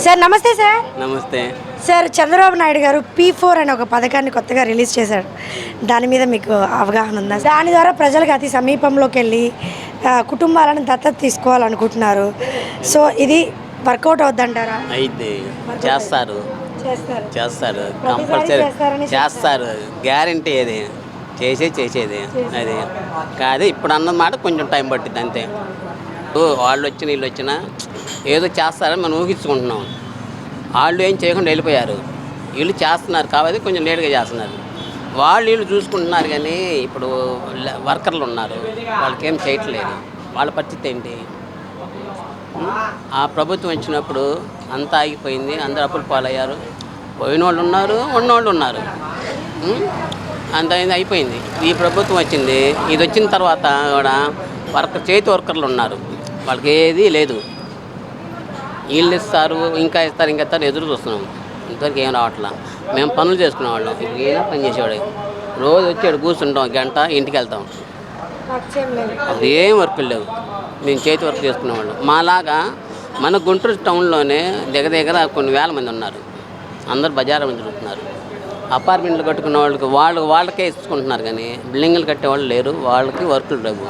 Sir నమస్తే sir. నమస్తే sir Chandrababu Naidu గారు P4 అనే ఒక పథకాన్ని కొత్తగా రిలీజ్ చేశాడు. దాని మీద మీకు అవగాహన ఉందా? దాని ద్వారా ప్రజలకు అతి సమీపంలోకి వెళ్ళి కుటుంబాలను దత్తత తీసుకోవాలనుకుంటున్నారు. సో ఇది వర్కౌట్ అవుద్దంటారా? అయితే చేస్తారు చేస్తారు కంపల్సరీ చేస్తారు, గ్యారంటీ అది చేసేది అది కాదు. ఇప్పుడు అన్నమాట కొంచెం టైం పట్టింది అంతే. వాళ్ళు వచ్చిన వీళ్ళు వచ్చినా ఏదో చేస్తారని మనం ఊహించుకుంటున్నాం. వాళ్ళు ఏం చేయకుండా వెళ్ళిపోయారు, వీళ్ళు చేస్తున్నారు కాబట్టి కొంచెం లేట్గా చేస్తున్నారు. వాళ్ళు వీళ్ళు చూసుకుంటున్నారు కానీ ఇప్పుడు వర్కర్లు ఉన్నారు, వాళ్ళకేం చేయట్లేదు. వాళ్ళ పరిస్థితి ఏంటి? ఆ ప్రభుత్వం వచ్చినప్పుడు అంతా ఆగిపోయింది, అందరూ అప్పులు పాలయ్యారు. పోయిన వాళ్ళు ఉన్నారు, ఉన్నవాళ్ళు ఉన్నారు. అంత అయిపోయింది. ఈ ప్రభుత్వం వచ్చింది, ఇది వచ్చిన తర్వాత కూడా చేతి వర్కర్లు ఉన్నారు, వాళ్ళకి ఏది లేదు. వీళ్ళు ఇస్తారు, ఇంకా ఇస్తారు, ఇంకా ఇస్తారు, ఎదురు చూస్తున్నాం. ఇంతవరకు ఏం రావట్లా. మేము పనులు చేసుకునేవాళ్ళం, ఇప్పుడు ఏదో పని చేసేవాడు. రోజు వచ్చాడు కూర్చుంటాం, గంట ఇంటికి వెళ్తాం. అప్పుడు ఏం వర్కులు లేవు, మేము చేతి వర్క్ చేసుకునేవాళ్ళం. మాలాగా మన గుంటూరు టౌన్లోనే దగ్గర కొన్ని వేల మంది ఉన్నారు. అందరు బజారు మంది తిరుగుతున్నారు. అపార్ట్మెంట్లు కట్టుకున్న వాళ్ళకే ఇచ్చుకుంటున్నారు కానీ బిల్డింగ్లు కట్టేవాళ్ళు లేరు. వాళ్ళకి వర్కులు లేవు.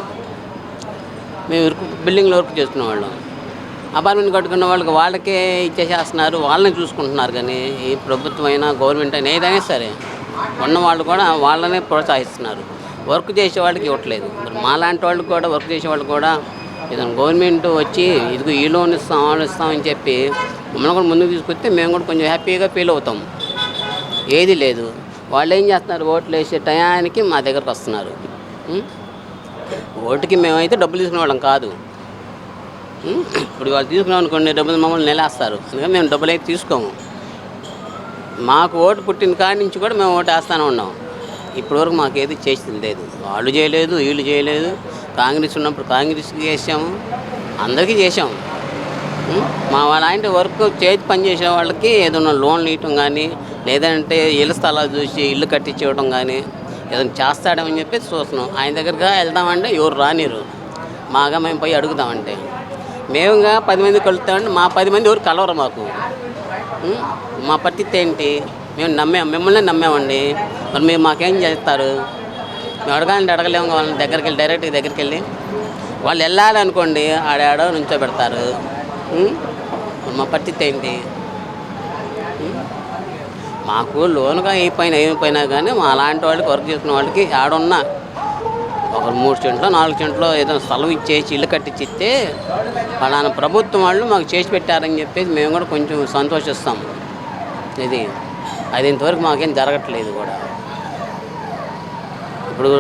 మేము బిల్డింగ్లో వర్క్ చేసుకునేవాళ్ళం. అపార్ట్మెంట్ కట్టుకున్న వాళ్ళకే ఇచ్చేసేస్తున్నారు, వాళ్ళని చూసుకుంటున్నారు. కానీ ఈ ప్రభుత్వం అయినా గవర్నమెంట్ అయినా ఏదైనా సరే ఉన్నవాళ్ళు కూడా వాళ్ళనే ప్రోత్సహిస్తున్నారు. వర్క్ చేసే వాళ్ళకి ఇవ్వట్లేదు. మరి మాలాంటి వాళ్ళకి కూడా వర్క్ చేసే వాళ్ళు కూడా ఏదైనా గవర్నమెంట్ వచ్చి ఇదిగో ఈ లోన్ ఇస్తాం, వాళ్ళు ఇస్తామని చెప్పి మమ్మల్ని కూడా ముందుకు తీసుకొస్తే మేము కూడా కొంచెం హ్యాపీగా ఫీల్ అవుతాం. ఏది లేదు. వాళ్ళు ఏం చేస్తున్నారు, ఓట్లు వేసే టయానికి మా దగ్గరకు వస్తున్నారు. ఓటుకి మేమైతే డబ్బులు తీసుకునే వాళ్ళం కాదు. ఇప్పుడు వాళ్ళు తీసుకున్నాం అనుకోండి, డబ్బులు మమ్మల్ని నిలేస్తారు. అందుకని మేము డబ్బులు అయితే తీసుకోము. మాకు ఓటు పుట్టిన కాడి నుంచి కూడా మేము ఓటు వేస్తూనే ఉన్నాం. ఇప్పటివరకు మాకు ఏది చేసింది లేదు. వాళ్ళు చేయలేదు, వీళ్ళు చేయలేదు. కాంగ్రెస్ ఉన్నప్పుడు కాంగ్రెస్కి చేసాము, అందరికీ చేసాము. మా వాళ్ళ వర్క్ చేతి పని చేసే వాళ్ళకి ఏదైనా లోన్లు ఇవ్వటం కానీ, లేదంటే ఇళ్ళ స్థలాలు చూసి ఇల్లు కట్టించేయడం కానీ ఏదైనా చేస్తాడమని చెప్పి చూస్తున్నాం. ఆయన దగ్గరగా వెళ్దామంటే ఎవరు రానిరు. మాగా మేము పోయి అడుగుదామంటే మేముగా 10 మంది కలుస్తామంటే మా 10 మంది ఎవరు కలవరు మాకు. మా పరిస్థితి ఏంటి? మేము మిమ్మల్ని నమ్మామండి, మరి మీరు మాకేం చేస్తారు? మేము అడగాలంటే అడగలేము. వాళ్ళని డైరెక్ట్గా దగ్గరికి వెళ్ళి వాళ్ళు వెళ్ళాలనుకోండి, ఆడాడో నుంచో పెడతారు. మా పరిస్థితి ఏంటి? మాకు లోనుగా ఏమైపోయినా కానీ మా అలాంటి వాళ్ళకి వర్క్ చేసుకున్న వాళ్ళకి ఆడున్నా ఒక 3 సెంట్లో 4 సెంట్లో ఏదైనా స్థలం ఇచ్చేసి ఇల్లు కట్టించిస్తే వాళ్ళ ప్రభుత్వం వాళ్ళు మాకు చేసి పెట్టారని చెప్పేసి మేము కూడా కొంచెం సంతోషిస్తాం. అది ఇంతవరకు మాకేం జరగట్లేదు కూడా. ఇప్పుడు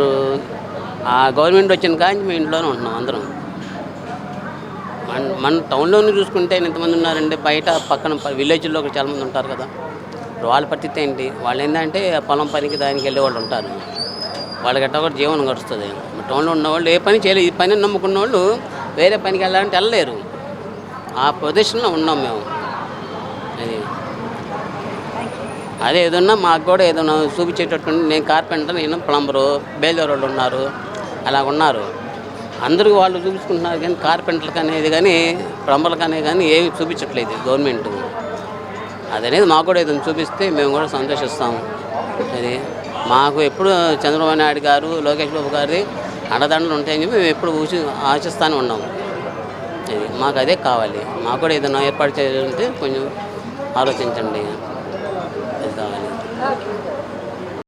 ఆ గవర్నమెంట్ వచ్చిన కానీ మేము ఇంట్లోనే ఉంటున్నాం అందరం. మన టౌన్లోనే చూసుకుంటే ఎంతమంది ఉన్నారండి, బయట పక్కన విలేజ్లో చాలామంది ఉంటారు కదా. ఇప్పుడు వాళ్ళ పరిస్థితి ఏంటి? వాళ్ళు ఏంటంటే పొలం పనికి దానికి వెళ్ళే వాళ్ళు ఉంటారు. వాళ్ళకి ఎట్టా కూడా జీవనం గడుస్తుంది. టౌన్లో ఉన్నవాళ్ళు ఏ పని చేయలేదు. ఈ పని నమ్ముకున్న వాళ్ళు వేరే పనికి వెళ్ళాలంటే వెళ్ళలేరు. ఆ పొజిషన్లో ఉన్నాం మేము. అదే ఏదన్నా మాకు కూడా ఏదైనా చూపించేటట్టు. నేను కార్పెంటర్, నేను ప్లంబరు, బేల్దారు వాళ్ళు ఉన్నారు, అలా ఉన్నారు. అందరూ వాళ్ళు చూపించుకుంటున్నారు కానీ కార్పెంటర్లకు అనేది కానీ ప్లంబర్లకు అనేది కానీ ఏమి చూపించట్లేదు గవర్నమెంట్. అదనేది మాకు కూడా ఏదైనా చూపిస్తే మేము కూడా సంతోషిస్తాము. మాకు ఎప్పుడు చంద్రబాబు నాయుడు గారు, లోకేష్ బాబు గారి అండదండలు ఉంటాయని చెప్పి మేము ఎప్పుడు ఆశిస్తూనే ఉన్నాము. మాకు అదే కావాలి. మాకు కూడా ఏదైనా ఏర్పాటు చేయాలంటే కొంచెం ఆలోచించండి. అది కావాలి.